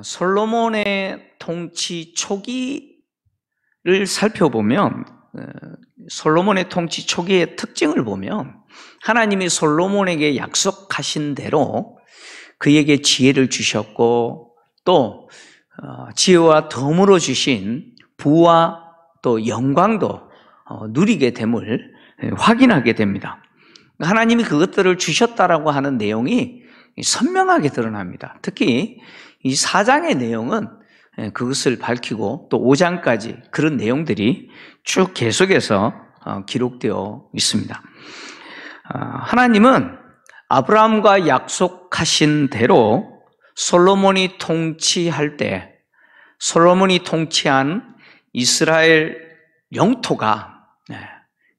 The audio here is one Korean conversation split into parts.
솔로몬의 통치 초기를 살펴보면 솔로몬의 통치 초기의 특징을 보면 하나님이 솔로몬에게 약속하신 대로 그에게 지혜를 주셨고 또 지혜와 덤으로 주신 부와 또 영광도 누리게 됨을 확인하게 됩니다. 하나님이 그것들을 주셨다라고 하는 내용이 선명하게 드러납니다. 특히 이 4장의 내용은 그것을 밝히고 또 5장까지 그런 내용들이 쭉 계속해서 기록되어 있습니다. 하나님은 아브라함과 약속하신 대로 솔로몬이 통치할 때 솔로몬이 통치한 이스라엘 영토가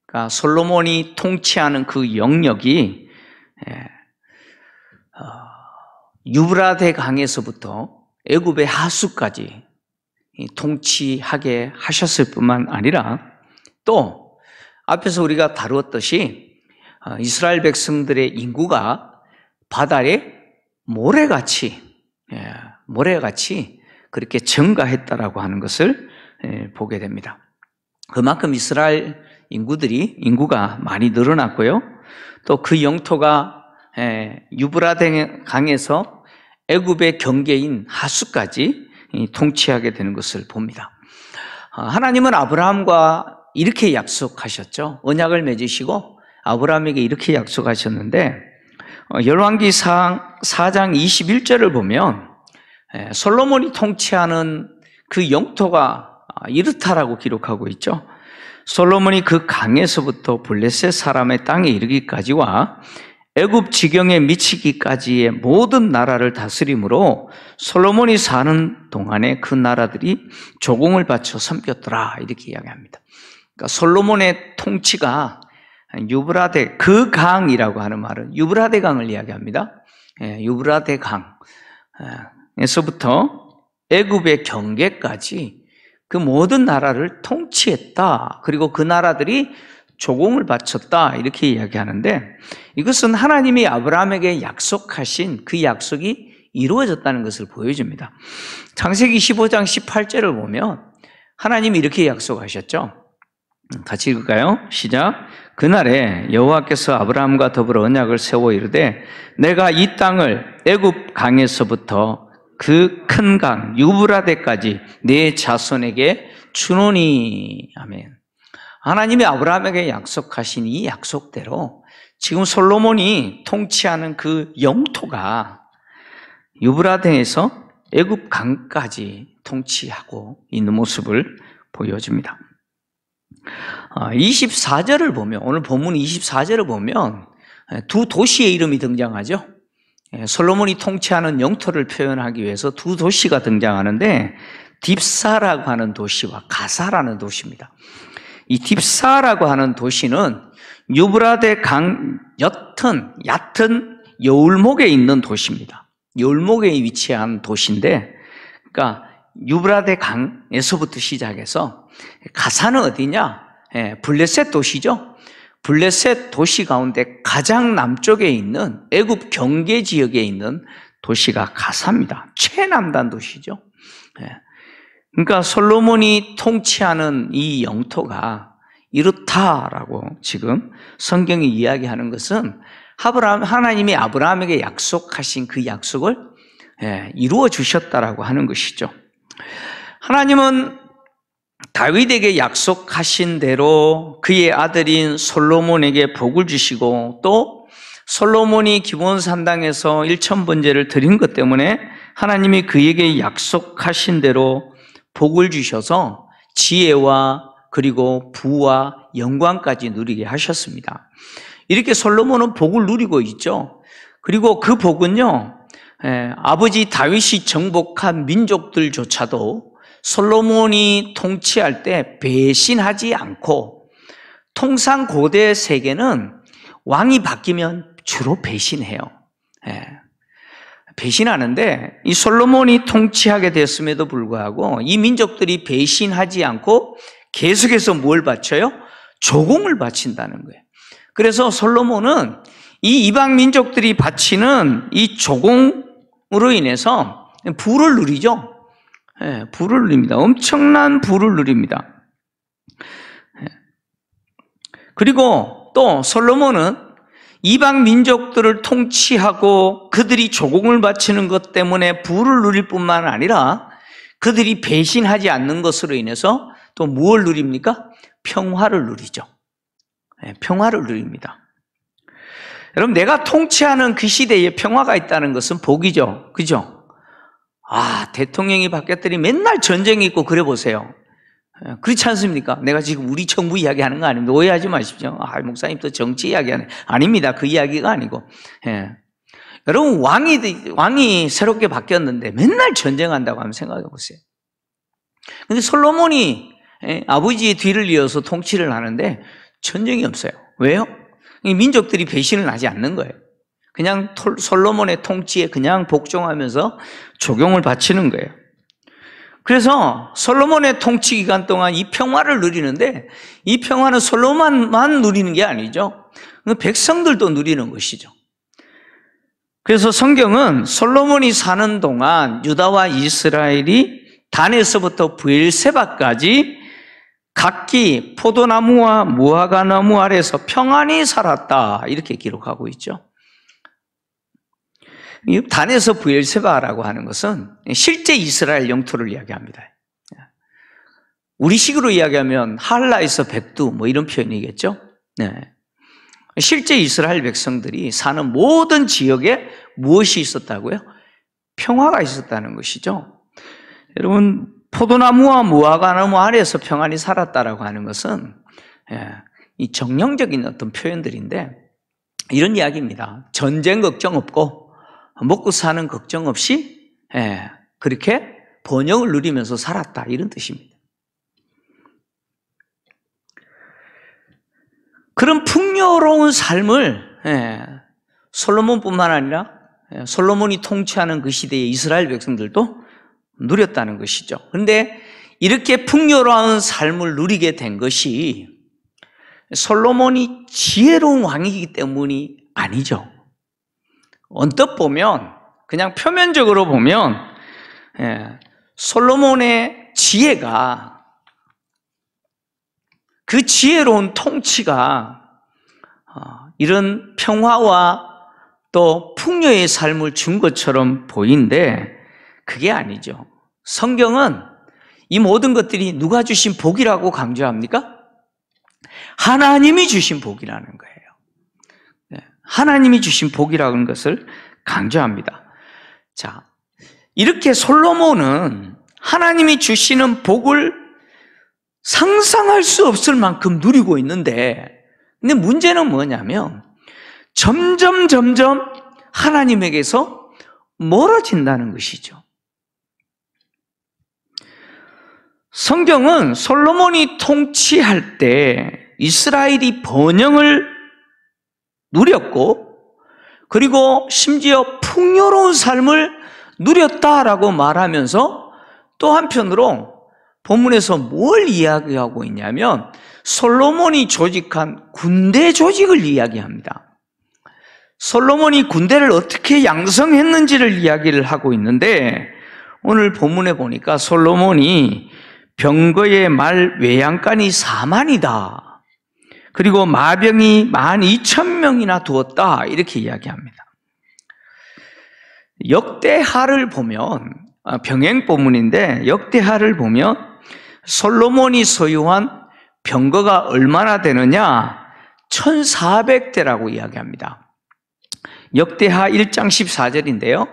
그러니까 솔로몬이 통치하는 그 영역이 유브라데 강에서부터 애굽의 하수까지 통치하게 하셨을 뿐만 아니라 또 앞에서 우리가 다루었듯이 이스라엘 백성들의 인구가 바다에 모래같이 그렇게 증가했다라고 하는 것을 보게 됩니다. 그만큼 이스라엘 인구가 많이 늘어났고요. 또 그 영토가 유브라데 강에서 애굽의 경계인 하수까지 통치하게 되는 것을 봅니다. 하나님은 아브라함과 이렇게 약속하셨죠. 언약을 맺으시고 아브라함에게 이렇게 약속하셨는데 열왕기상 4장 21절을 보면 솔로몬이 통치하는 그 영토가 이렇다라고 기록하고 있죠. 솔로몬이 그 강에서부터 블레셋 사람의 땅에 이르기까지와 애굽 지경에 미치기까지의 모든 나라를 다스림으로 솔로몬이 사는 동안에 그 나라들이 조공을 바쳐 섬겼더라 이렇게 이야기합니다. 그러니까 솔로몬의 통치가 유브라데 그 강이라고 하는 말은 유브라데 강을 이야기합니다. 유브라데 강에서부터 애굽의 경계까지 그 모든 나라를 통치했다. 그리고 그 나라들이 조공을 바쳤다 이렇게 이야기하는데 이것은 하나님이 아브라함에게 약속하신 그 약속이 이루어졌다는 것을 보여줍니다. 창세기 15장 18절을 보면 하나님이 이렇게 약속하셨죠. 같이 읽을까요? 시작. 그날에 여호와께서 아브라함과 더불어 언약을 세워 이르되 내가 이 땅을 애굽 강에서부터 그 큰 강 유브라데까지 내 자손에게 주노니. 아멘. 하나님이 아브라함에게 약속하신 이 약속대로 지금 솔로몬이 통치하는 그 영토가 유브라데에서 애굽 강까지 통치하고 있는 모습을 보여줍니다. 24절을 보면 오늘 본문 24절을 보면 두 도시의 이름이 등장하죠. 솔로몬이 통치하는 영토를 표현하기 위해서 두 도시가 등장하는데 딥사라고 하는 도시와 가사라는 도시입니다. 이 딥사라고 하는 도시는 유브라데 강 얕은 여울목에 있는 도시입니다. 여울목에 위치한 도시인데, 그러니까 유브라데 강에서부터 시작해서 가사는 어디냐? 블레셋 도시죠. 블레셋 도시 가운데 가장 남쪽에 있는 애굽 경계 지역에 있는 도시가 가사입니다. 최남단 도시죠. 그러니까 솔로몬이 통치하는 이 영토가 이렇다라고 지금 성경이 이야기하는 것은 하나님이 아브라함에게 약속하신 그 약속을 이루어 주셨다라고 하는 것이죠. 하나님은 다윗에게 약속하신 대로 그의 아들인 솔로몬에게 복을 주시고 또 솔로몬이 기브온산당에서 1000번제를 드린 것 때문에 하나님이 그에게 약속하신 대로 복을 주셔서 지혜와 그리고 부와 영광까지 누리게 하셨습니다. 이렇게 솔로몬은 복을 누리고 있죠. 그리고 그 복은요, 아버지 다윗이 정복한 민족들조차도 솔로몬이 통치할 때 배신하지 않고, 통상 고대 세계는 왕이 바뀌면 주로 배신해요. 배신하는데 이 솔로몬이 통치하게 됐음에도 불구하고 이 민족들이 배신하지 않고 계속해서 뭘 바쳐요? 조공을 바친다는 거예요. 그래서 솔로몬은 이 이방 민족들이 바치는 이 조공으로 인해서 부를 누리죠. 예, 부를 누립니다. 엄청난 부를 누립니다. 예. 그리고 또 솔로몬은 이방 민족들을 통치하고 그들이 조공을 바치는 것 때문에 부를 누릴 뿐만 아니라 그들이 배신하지 않는 것으로 인해서 또 무엇을 누립니까? 평화를 누리죠. 예, 평화를 누립니다. 여러분, 내가 통치하는 그 시대에 평화가 있다는 것은 복이죠. 그죠? 대통령이 바뀌었더니 맨날 전쟁이 있고 그래 보세요. 그렇지 않습니까? 내가 지금 우리 정부 이야기하는 거 아닙니다. 오해하지 마십시오. 목사님 또 정치 이야기하네. 아닙니다. 그 이야기가 아니고. 예. 여러분, 왕이 새롭게 바뀌었는데 맨날 전쟁한다고 한번 생각해 보세요. 근데 솔로몬이 아버지의 뒤를 이어서 통치를 하는데 전쟁이 없어요. 왜요? 민족들이 배신을 하지 않는 거예요. 그냥 솔로몬의 통치에 그냥 복종하면서 적용을 바치는 거예요. 그래서 솔로몬의 통치 기간 동안 이 평화를 누리는데 이 평화는 솔로몬만 누리는 게 아니죠. 백성들도 누리는 것이죠. 그래서 성경은 솔로몬이 사는 동안 유다와 이스라엘이 단에서부터 브엘세바까지 각기 포도나무와 무화과나무 아래에서 평안히 살았다 이렇게 기록하고 있죠. 단에서 브엘세바라고 하는 것은 실제 이스라엘 영토를 이야기합니다. 우리식으로 이야기하면 할라에서 백두 뭐 이런 표현이겠죠. 네. 실제 이스라엘 백성들이 사는 모든 지역에 무엇이 있었다고요? 평화가 있었다는 것이죠. 여러분, 포도나무와 무화과나무 아래에서 평안히 살았다라고 하는 것은 이 정령적인 어떤 표현들인데 이런 이야기입니다. 전쟁 걱정 없고 먹고 사는 걱정 없이 그렇게 번영을 누리면서 살았다 이런 뜻입니다. 그런 풍요로운 삶을 솔로몬뿐만 아니라 솔로몬이 통치하는 그 시대의 이스라엘 백성들도 누렸다는 것이죠. 그런데 이렇게 풍요로운 삶을 누리게 된 것이 솔로몬이 지혜로운 왕이기 때문이 아니죠. 언뜻 보면, 그냥 표면적으로 보면 솔로몬의 지혜가, 그 지혜로운 통치가 이런 평화와 또 풍요의 삶을 준 것처럼 보이는데 그게 아니죠. 성경은 이 모든 것들이 누가 주신 복이라고 강조합니까? 하나님이 주신 복이라는 거예요. 하나님이 주신 복이라는 것을 강조합니다. 자, 이렇게 솔로몬은 하나님이 주시는 복을 상상할 수 없을 만큼 누리고 있는데, 근데 문제는 뭐냐면 점점 하나님에게서 멀어진다는 것이죠. 성경은 솔로몬이 통치할 때 이스라엘이 번영을 누렸고, 그리고 심지어 풍요로운 삶을 누렸다라고 말하면서 또 한편으로 본문에서 뭘 이야기하고 있냐면 솔로몬이 조직한 군대 조직을 이야기합니다. 솔로몬이 군대를 어떻게 양성했는지를 이야기를 하고 있는데, 오늘 본문에 보니까 솔로몬이 병거의 말 외양간이 4만이다. 그리고 마병이 12,000명이나 두었다. 이렇게 이야기합니다. 역대하를 보면, 병행 본문인데 역대하를 보면 솔로몬이 소유한 병거가 얼마나 되느냐? 1,400대라고 이야기합니다. 역대하 1장 14절인데요.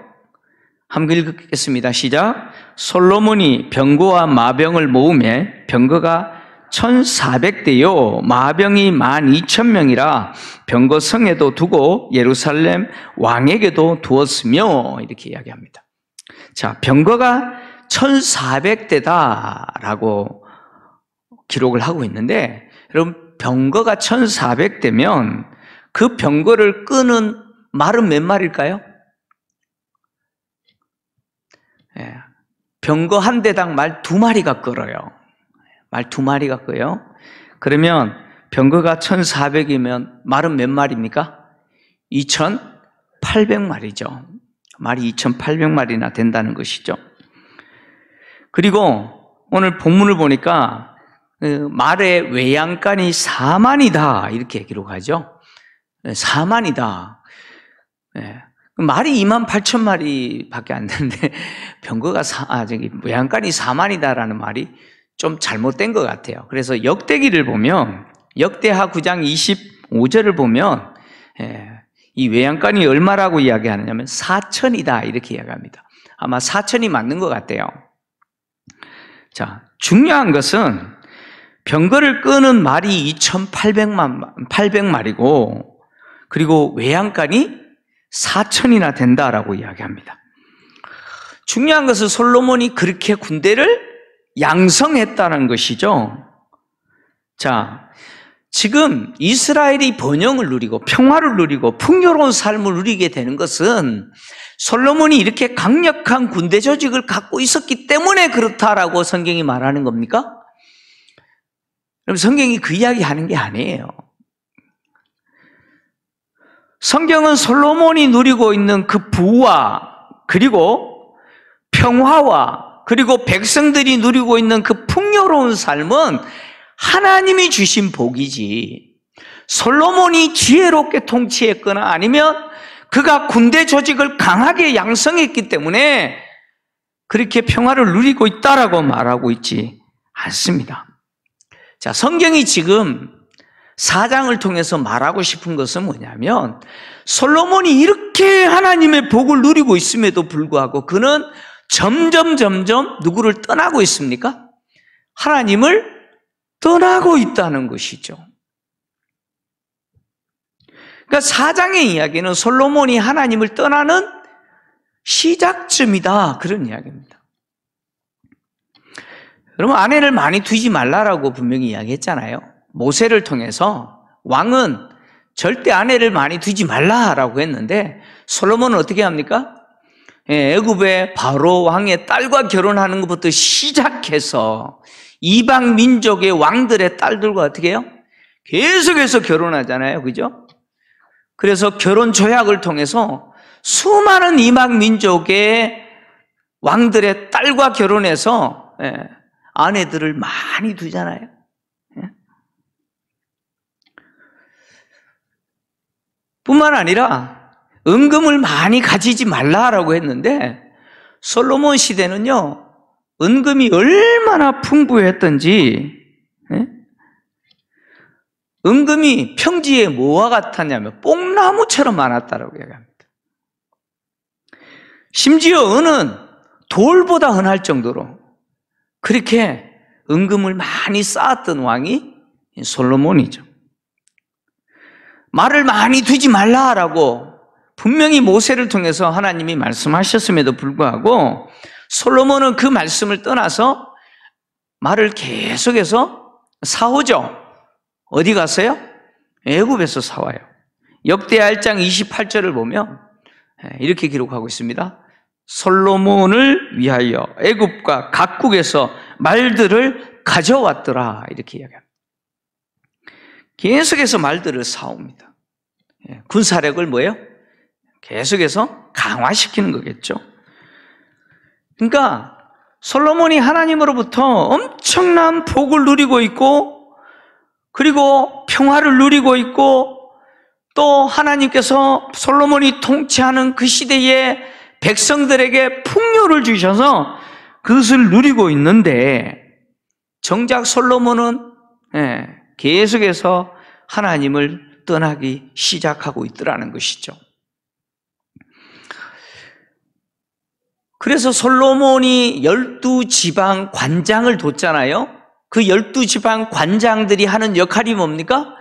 한번 읽겠습니다. 시작. 솔로몬이 병거와 마병을 모으매 병거가 1,400대요 마병이 12,000명이라 병거 성에도 두고 예루살렘 왕에게도 두었으며 이렇게 이야기합니다. 자, 병거가 1,400대다라고 기록을 하고 있는데, 여러분, 병거가 1,400대면 그 병거를 끄는 말은 몇 마리일까요? 병거 한 대당 말 2마리가 끌어요. 말 2마리가 끌어요. 그러면 병거가 1,400이면 말은 몇 마리입니까? 2,800마리죠. 말이 2,800마리나 된다는 것이죠. 그리고 오늘 본문을 보니까 말의 외양간이 4만이다 이렇게 기록하죠. 4만이다. 말이 28,000마리밖에 안 되는데 병거가 외양간이 4만이다라는 말이 좀 잘못된 것 같아요. 그래서 역대기를 보면 역대하 9장 25절을 보면 이 외양간이 얼마라고 이야기하느냐면 4천이다 이렇게 이야기합니다. 아마 4천이 맞는 것 같아요. 자, 중요한 것은 병거를 끄는 말이 2,800마리고 그리고 외양간이 4천이나 된다라고 이야기합니다. 중요한 것은 솔로몬이 그렇게 군대를 양성했다는 것이죠. 자, 지금 이스라엘이 번영을 누리고 평화를 누리고 풍요로운 삶을 누리게 되는 것은 솔로몬이 이렇게 강력한 군대 조직을 갖고 있었기 때문에 그렇다라고 성경이 말하는 겁니까? 그럼 성경이 그 이야기 하는 게 아니에요. 성경은 솔로몬이 누리고 있는 그 부와 그리고 평화와 그리고 백성들이 누리고 있는 그 풍요로운 삶은 하나님이 주신 복이지 솔로몬이 지혜롭게 통치했거나 아니면 그가 군대 조직을 강하게 양성했기 때문에 그렇게 평화를 누리고 있다라고 말하고 있지 않습니다. 자, 성경이 지금 4장을 통해서 말하고 싶은 것은 뭐냐면 솔로몬이 이렇게 하나님의 복을 누리고 있음에도 불구하고 그는 점점 누구를 떠나고 있습니까? 하나님을 떠나고 있다는 것이죠. 그러니까 4장의 이야기는 솔로몬이 하나님을 떠나는 시작점이다 그런 이야기입니다. 여러분 아내를 많이 두지 말라라고 분명히 이야기했잖아요. 모세를 통해서 왕은 절대 아내를 많이 두지 말라라고 했는데 솔로몬은 어떻게 합니까? 애굽의 바로 왕의 딸과 결혼하는 것부터 시작해서 이방 민족의 왕들의 딸들과 어떻게 해요? 계속해서 결혼하잖아요. 그죠? 그래서 결혼 조약을 통해서 수많은 이방 민족의 왕들의 딸과 결혼해서 아내들을 많이 두잖아요. 뿐만 아니라 은금을 많이 가지지 말라라고 했는데 솔로몬 시대는요 은금이 얼마나 풍부했던지 은금이 평지에 뭐와 같았냐면 뽕나무처럼 많았다라고 얘기합니다. 심지어 은은 돌보다 흔할 정도로 그렇게 은금을 많이 쌓았던 왕이 솔로몬이죠. 말을 많이 두지 말라라고 분명히 모세를 통해서 하나님이 말씀하셨음에도 불구하고 솔로몬은 그 말씀을 떠나서 말을 계속해서 사오죠. 어디 갔어요? 애굽에서 사와요. 역대하 1장 28절을 보면 이렇게 기록하고 있습니다. 솔로몬을 위하여 애굽과 각국에서 말들을 가져왔더라 이렇게 이야기합니다. 계속해서 말들을 사옵니다. 군사력을 뭐예요? 계속해서 강화시키는 거겠죠. 그러니까 솔로몬이 하나님으로부터 엄청난 복을 누리고 있고 그리고 평화를 누리고 있고 또 하나님께서 솔로몬이 통치하는 그 시대에 백성들에게 풍요를 주셔서 그것을 누리고 있는데 정작 솔로몬은 계속해서 하나님을 떠나기 시작하고 있더라는 것이죠. 그래서 솔로몬이 12지방 관장을 뒀잖아요. 그 12지방 관장들이 하는 역할이 뭡니까?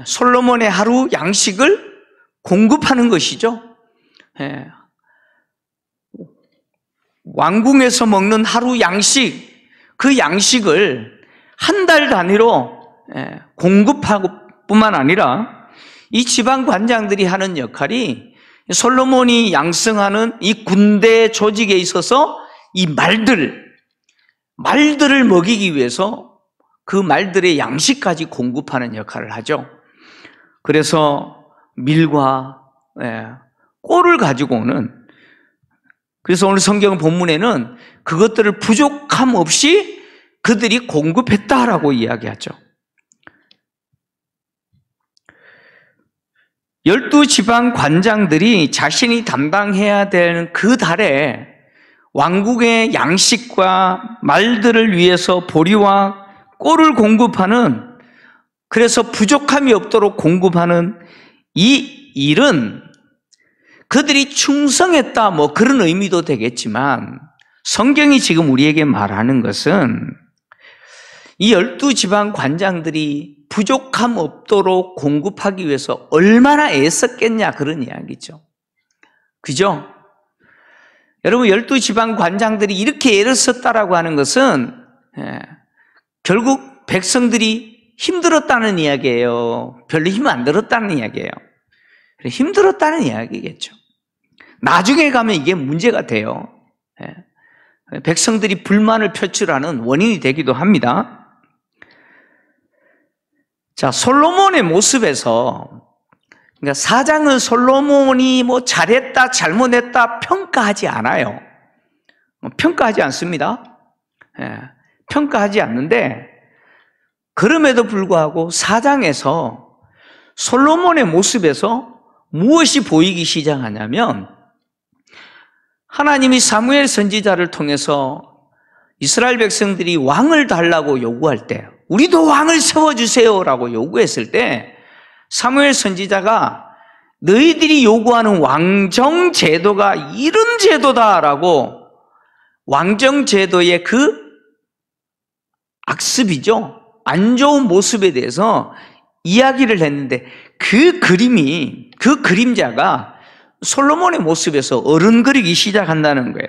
솔로몬의 하루 양식을 공급하는 것이죠. 왕궁에서 먹는 하루 양식, 그 양식을 한 달 단위로 공급하고 뿐만 아니라 이 지방 관장들이 하는 역할이 솔로몬이 양성하는 이 군대 조직에 있어서 이 말들을 먹이기 위해서 그 말들의 양식까지 공급하는 역할을 하죠. 그래서 밀과 꼴을 가지고 오는, 그래서 오늘 성경 본문에는 그것들을 부족함 없이 그들이 공급했다라고 이야기하죠. 12지방 관장들이 자신이 담당해야 되는 그 달에 왕국의 양식과 말들을 위해서 보리와 꼴을 공급하는, 그래서 부족함이 없도록 공급하는 이 일은 그들이 충성했다, 뭐 그런 의미도 되겠지만, 성경이 지금 우리에게 말하는 것은 이 12지방 관장들이 부족함 없도록 공급하기 위해서 얼마나 애썼겠냐, 그런 이야기죠. 그죠? 여러분, 12지방 관장들이 이렇게 애를 썼다라고 하는 것은 결국 백성들이 힘들었다는 이야기예요. 별로 힘 안 들었다는 이야기예요. 힘들었다는 이야기겠죠. 나중에 가면 이게 문제가 돼요. 백성들이 불만을 표출하는 원인이 되기도 합니다. 자, 솔로몬의 모습에서, 그러니까 사장은 솔로몬이 뭐 잘했다, 잘못했다 평가하지 않아요. 평가하지 않습니다. 평가하지 않는데, 그럼에도 불구하고 사장에서 솔로몬의 모습에서 무엇이 보이기 시작하냐면, 하나님이 사무엘 선지자를 통해서 이스라엘 백성들이 왕을 달라고 요구할 때, 우리도 왕을 세워주세요 라고 요구했을 때, 사무엘 선지자가 너희들이 요구하는 왕정제도가 이런 제도다라고 왕정제도의 그 악습이죠, 안 좋은 모습에 대해서 이야기를 했는데, 그 그림이, 그 그림자가 솔로몬의 모습에서 어른거리기 시작한다는 거예요.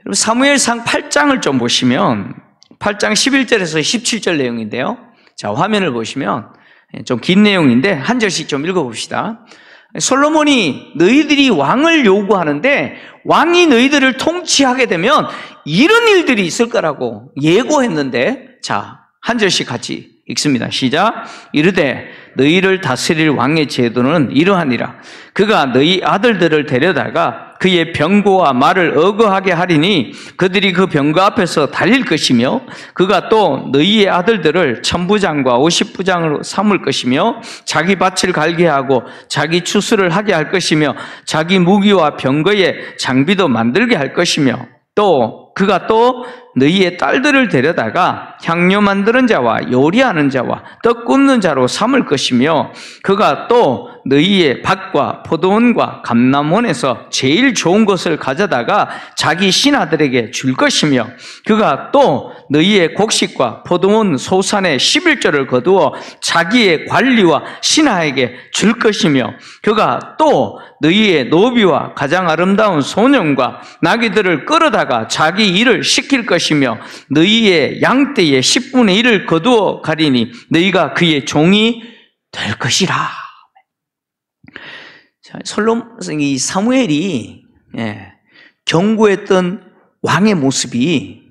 여러분, 사무엘상 8장을 좀 보시면 8장 11절에서 17절 내용인데요. 자, 화면을 보시면 좀 긴 내용인데 한 절씩 좀 읽어봅시다. 솔로몬이 너희들이 왕을 요구하는데 왕이 너희들을 통치하게 되면 이런 일들이 있을 거라고 예고했는데, 자, 한 절씩 같이 읽습니다. 시작. 이르되 너희를 다스릴 왕의 제도는 이러하니라. 그가 너희 아들들을 데려다가 그의 병거와 말을 어거하게 하리니 그들이 그 병거 앞에서 달릴 것이며, 그가 또 너희의 아들들을 천부장과 50부장으로 삼을 것이며, 자기 밭을 갈게 하고 자기 추수를 하게 할 것이며, 자기 무기와 병거의 장비도 만들게 할 것이며, 또 그가 또 너희의 딸들을 데려다가 향료 만드는 자와 요리하는 자와 떡 굽는 자로 삼을 것이며, 그가 또 너희의 밭과 포도원과 감람원에서 제일 좋은 것을 가져다가 자기 신하들에게 줄 것이며, 그가 또 너희의 곡식과 포도원 소산의 11조를 거두어 자기의 관리와 신하에게 줄 것이며, 그가 또 너희의 노비와 가장 아름다운 소년과 나귀들을 끌어다가 자기 일을 시킬 것이며, 너희의 양떼의 10분의 1을 거두어 가리니 너희가 그의 종이 될 것이라. 이 사무엘이 경고했던 왕의 모습이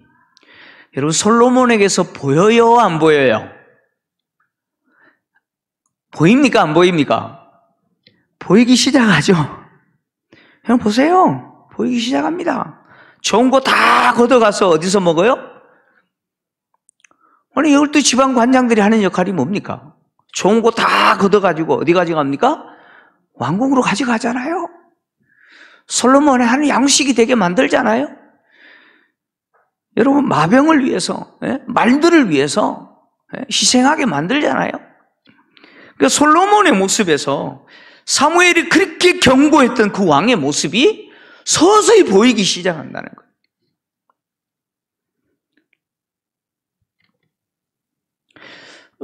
여러분 솔로몬에게서 보여요, 안 보여요? 보입니까, 안 보입니까? 보이기 시작하죠. 그냥 보세요. 보이기 시작합니다. 좋은 거 다 걷어가서 어디서 먹어요? 아니, 12지방 관장들이 하는 역할이 뭡니까? 좋은 거 다 걷어가지고 어디 가져갑니까? 왕궁으로 가져가잖아요. 솔로몬의 하는 양식이 되게 만들잖아요. 여러분, 마병을 위해서, 말들을 위해서 희생하게 만들잖아요. 그러니까 솔로몬의 모습에서 사무엘이 그렇게 경고했던 그 왕의 모습이 서서히 보이기 시작한다는 거예요.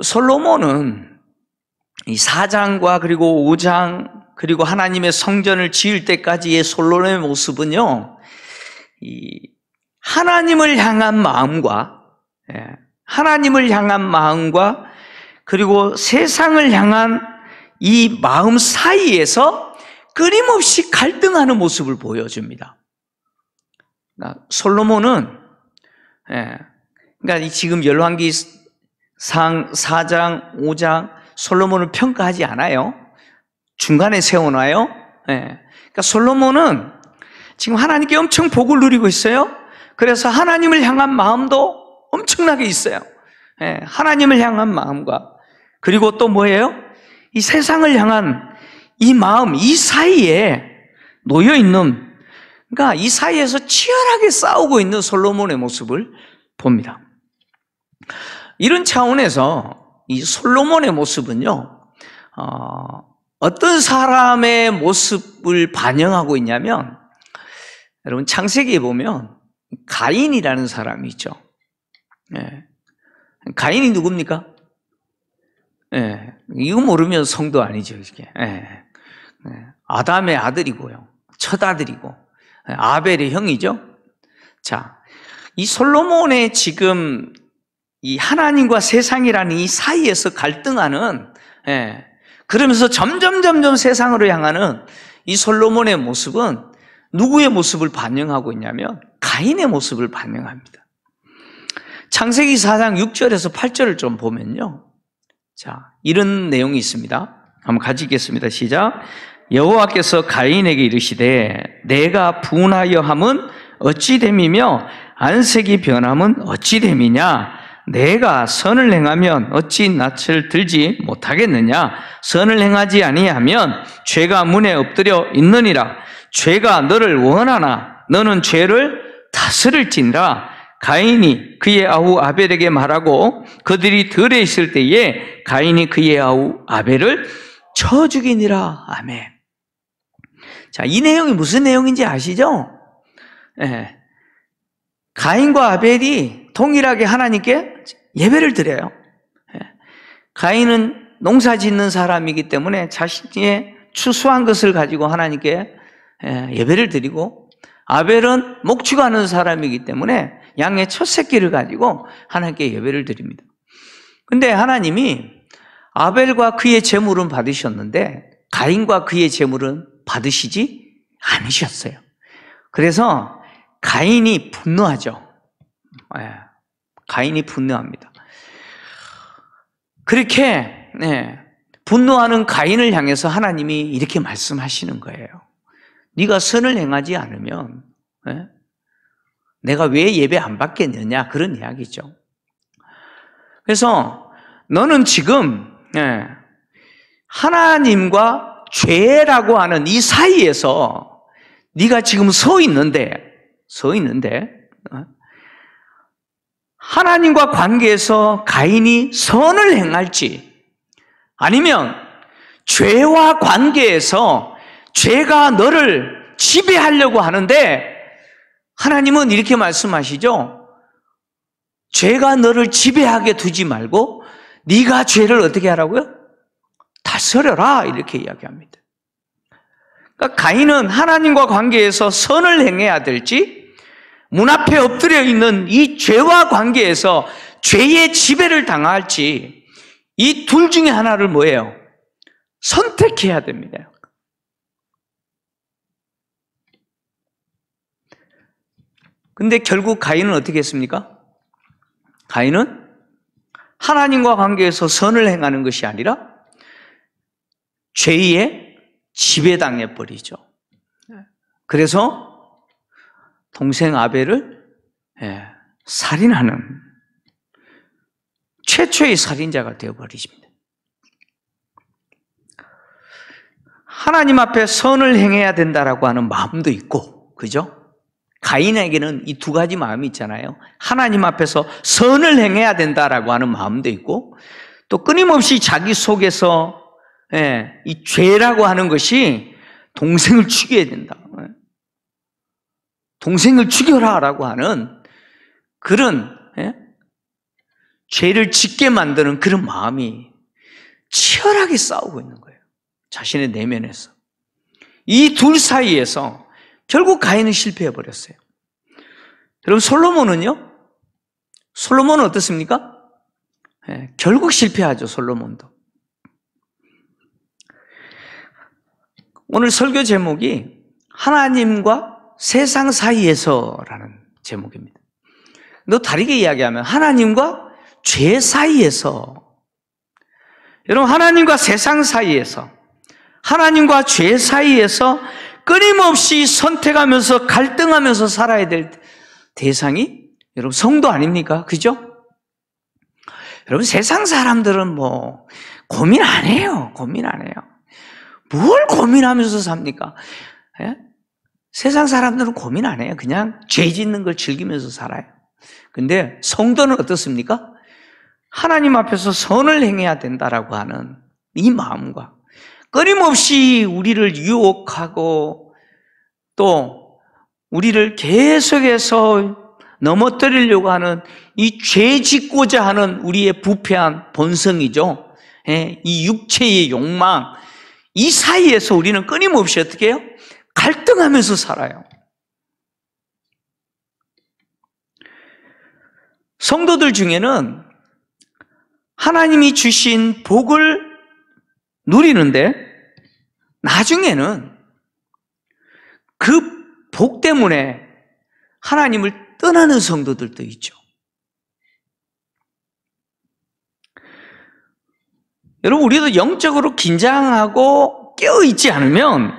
솔로몬은 이 4장과 그리고 5장 그리고 하나님의 성전을 지을 때까지의 솔로몬의 모습은요, 이 하나님을 향한 마음과 그리고 세상을 향한 이 마음 사이에서 끊임없이 갈등하는 모습을 보여줍니다. 그러니까 솔로몬은, 그러니까 지금 열왕기상 4장, 5장 솔로몬을 평가하지 않아요. 중간에 세워놔요. 그러니까 솔로몬은 지금 하나님께 엄청 복을 누리고 있어요. 그래서 하나님을 향한 마음도 엄청나게 있어요. 하나님을 향한 마음과, 그리고 또 뭐예요? 이 세상을 향한 이 마음, 이 사이에 놓여 있는, 그러니까 이 사이에서 치열하게 싸우고 있는 솔로몬의 모습을 봅니다. 이런 차원에서 이 솔로몬의 모습은요, 어떤 사람의 모습을 반영하고 있냐면, 여러분 창세기에 보면 가인이라는 사람이 있죠. 가인이 누굽니까? 이거 모르면 성도 아니죠, 이게. 아담의 아들이고요, 첫 아들이고, 아벨의 형이죠. 자, 이 솔로몬의 지금 이 하나님과 세상이라는 이 사이에서 갈등하는, 그러면서 점점 세상으로 향하는 이 솔로몬의 모습은 누구의 모습을 반영하고 있냐면 가인의 모습을 반영합니다. 창세기 4장 6절에서 8절을 좀 보면요, 자, 이런 내용이 있습니다. 한번 같이 읽겠습니다. 시작. 여호와께서 가인에게 이르시되 내가 분하여 함은 어찌 됨이며 안색이 변함은 어찌 됨이냐? 내가 선을 행하면 어찌 낯을 들지 못하겠느냐? 선을 행하지 아니하면 죄가 문에 엎드려 있느니라. 죄가 너를 원하나 너는 죄를 다스릴지니라. 가인이 그의 아우 아벨에게 말하고 그들이 들에 있을 때에 가인이 그의 아우 아벨을 쳐 죽이니라. 아멘. 자, 이 내용이 무슨 내용인지 아시죠? 가인과 아벨이 동일하게 하나님께 예배를 드려요. 가인은 농사 짓는 사람이기 때문에 자신의 추수한 것을 가지고 하나님께 예배를 드리고, 아벨은 목축하는 사람이기 때문에 양의 첫 새끼를 가지고 하나님께 예배를 드립니다. 근데 하나님이 아벨과 그의 제물은 받으셨는데 가인과 그의 제물은 받으시지 않으셨어요. 그래서 가인이 분노하죠. 가인이 분노합니다. 그렇게 분노하는 가인을 향해서 하나님이 이렇게 말씀하시는 거예요. 네가 선을 행하지 않으면 내가 왜 예배 안 받겠느냐, 그런 이야기죠. 그래서 너는 지금 하나님과 죄라고 하는 이 사이에서 네가 지금 서 있는데 하나님과 관계에서 가인이 선을 행할지, 아니면 죄와 관계에서 죄가 너를 지배하려고 하는데, 하나님은 이렇게 말씀하시죠. 죄가 너를 지배하게 두지 말고 네가 죄를 어떻게 하라고요? 다스려라, 이렇게 이야기합니다. 그러니까 가인은 하나님과 관계에서 선을 행해야 될지, 문 앞에 엎드려 있는 이 죄와 관계에서 죄의 지배를 당할지, 이 둘 중에 하나를 뭐예요? 선택해야 됩니다. 근데 결국 가인은 어떻게 했습니까? 가인은 하나님과 관계에서 선을 행하는 것이 아니라 죄의 지배당해 버리죠. 그래서 동생 아벨을 살인하는 최초의 살인자가 되어버리십니다. 하나님 앞에 선을 행해야 된다라고 하는 마음도 있고, 그죠? 가인에게는 이 두 가지 마음이 있잖아요. 하나님 앞에서 선을 행해야 된다라고 하는 마음도 있고, 또 끊임없이 자기 속에서 이 죄라고 하는 것이 동생을 죽여야 된다, 동생을 죽여라라고 하는 그런 죄를 짓게 만드는 그런 마음이 치열하게 싸우고 있는 거예요. 자신의 내면에서. 이 둘 사이에서 결국 가인은 실패해 버렸어요. 여러분, 솔로몬은요? 솔로몬은 어떻습니까? 결국 실패하죠, 솔로몬도. 오늘 설교 제목이 하나님과 세상 사이에서라는 제목입니다. 또 다르게 이야기하면 하나님과 죄 사이에서. 여러분, 하나님과 세상 사이에서, 하나님과 죄 사이에서 끊임없이 선택하면서 갈등하면서 살아야 될 대상이 여러분 성도 아닙니까? 그죠? 여러분 세상 사람들은 뭐 고민 안 해요. 고민 안 해요. 뭘 고민하면서 삽니까? 예? 세상 사람들은 고민 안 해요. 그냥 죄 짓는 걸 즐기면서 살아요. 근데 성도는 어떻습니까? 하나님 앞에서 선을 행해야 된다라고 하는 이 마음과 끊임없이 우리를 유혹하고 또 우리를 계속해서 넘어뜨리려고 하는 이 죄 짓고자 하는 우리의 부패한 본성이죠. 이 육체의 욕망, 이 사이에서 우리는 끊임없이 어떻게 해요? 갈등하면서 살아요. 성도들 중에는 하나님이 주신 복을 누리는데 나중에는 그 복 때문에 하나님을 떠나는 성도들도 있죠. 여러분, 우리도 영적으로 긴장하고 깨어있지 않으면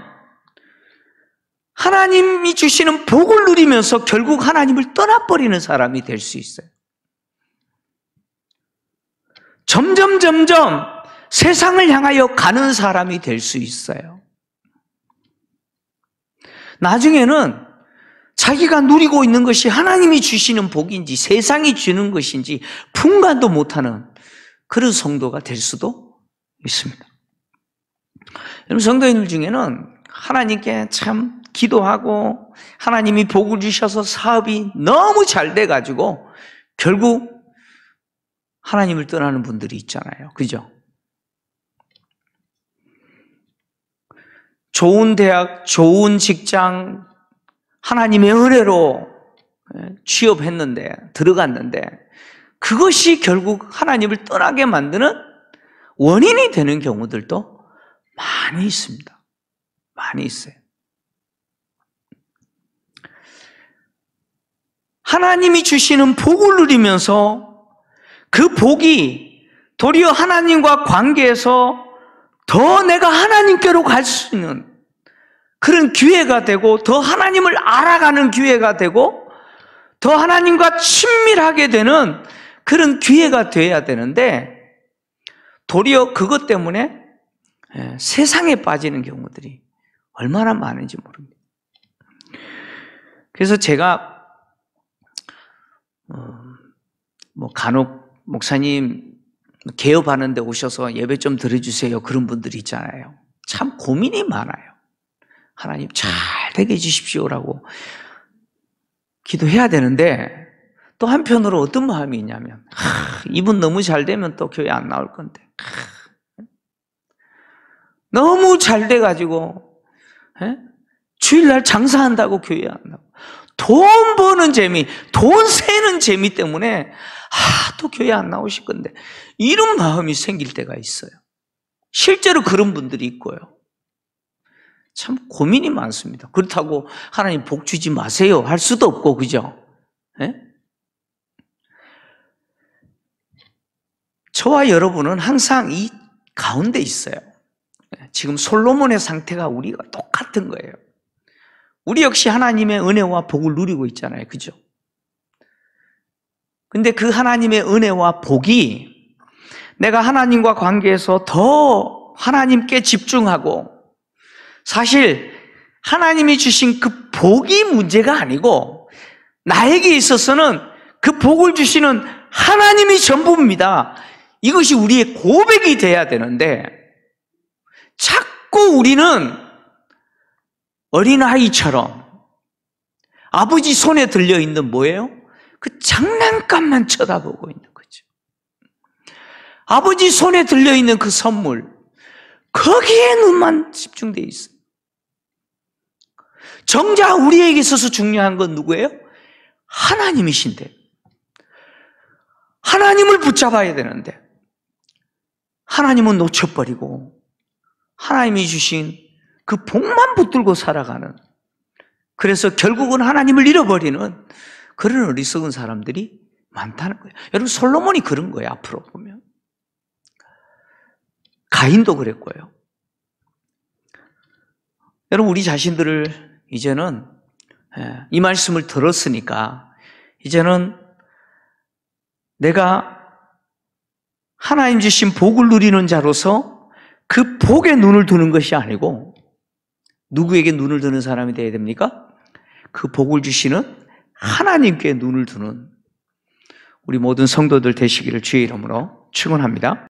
하나님이 주시는 복을 누리면서 결국 하나님을 떠나버리는 사람이 될 수 있어요. 점점 세상을 향하여 가는 사람이 될 수 있어요. 나중에는 자기가 누리고 있는 것이 하나님이 주시는 복인지 세상이 주는 것인지 분간도 못하는 그런 성도가 될 수도 있습니다. 여러분, 성도인들 중에는 하나님께 참 기도하고 하나님이 복을 주셔서 사업이 너무 잘 돼가지고 결국 하나님을 떠나는 분들이 있잖아요. 그죠? 좋은 대학, 좋은 직장, 하나님의 은혜로 취업했는데, 들어갔는데, 그것이 결국 하나님을 떠나게 만드는 원인이 되는 경우들도 많이 있습니다. 많이 있어요. 하나님이 주시는 복을 누리면서 그 복이 도리어 하나님과 관계에서 더 내가 하나님께로 갈 수 있는 그런 기회가 되고 더 하나님을 알아가는 기회가 되고 더 하나님과 친밀하게 되는 그런 기회가 되어야 되는데 도리어 그것 때문에 세상에 빠지는 경우들이 얼마나 많은지 모릅니다. 그래서 제가 간혹 목사님 개업하는 데 오셔서 예배 좀 드려주세요 그런 분들이 있잖아요. 참 고민이 많아요. 하나님 잘 되게 해주십시오라고 기도해야 되는데 또 한편으로 어떤 마음이 있냐면 이분 너무 잘 되면 또 교회 안 나올 건데 너무 잘 돼가지고 주일날 장사한다고 교회 안 나오고 돈 버는 재미, 돈 세는 재미 때문에 또 교회 안 나오실 건데 이런 마음이 생길 때가 있어요. 실제로 그런 분들이 있고요. 참 고민이 많습니다. 그렇다고 하나님 복 주지 마세요 할 수도 없고 그죠? 저와 여러분은 항상 이 가운데 있어요. 지금 솔로몬의 상태가 우리가 똑같은 거예요. 우리 역시 하나님의 은혜와 복을 누리고 있잖아요. 그죠? 근데 그 하나님의 은혜와 복이 내가 하나님과 관계에서 더 하나님께 집중하고 사실 하나님이 주신 그 복이 문제가 아니고 나에게 있어서는 그 복을 주시는 하나님이 전부입니다. 이것이 우리의 고백이 돼야 되는데 자꾸 우리는 어린아이처럼 아버지 손에 들려있는 뭐예요? 그 장난감만 쳐다보고 있는 거죠. 아버지 손에 들려있는 그 선물 거기에 눈만 집중되어 있어요. 정작 우리에게 있어서 중요한 건 누구예요? 하나님이신데 하나님을 붙잡아야 되는데 하나님은 놓쳐버리고 하나님이 주신 그 복만 붙들고 살아가는 그래서 결국은 하나님을 잃어버리는 그런 어리석은 사람들이 많다는 거예요. 여러분 솔로몬이 그런 거예요. 앞으로 보면 가인도 그랬고요. 여러분, 우리 자신들을 이제는 이 말씀을 들었으니까 이제는 내가 하나님 주신 복을 누리는 자로서 그 복에 눈을 두는 것이 아니고 누구에게 눈을 드는 사람이 되어야 됩니까? 그 복을 주시는 하나님께 눈을 두는 우리 모든 성도들 되시기를 주의 이름으로 축원합니다.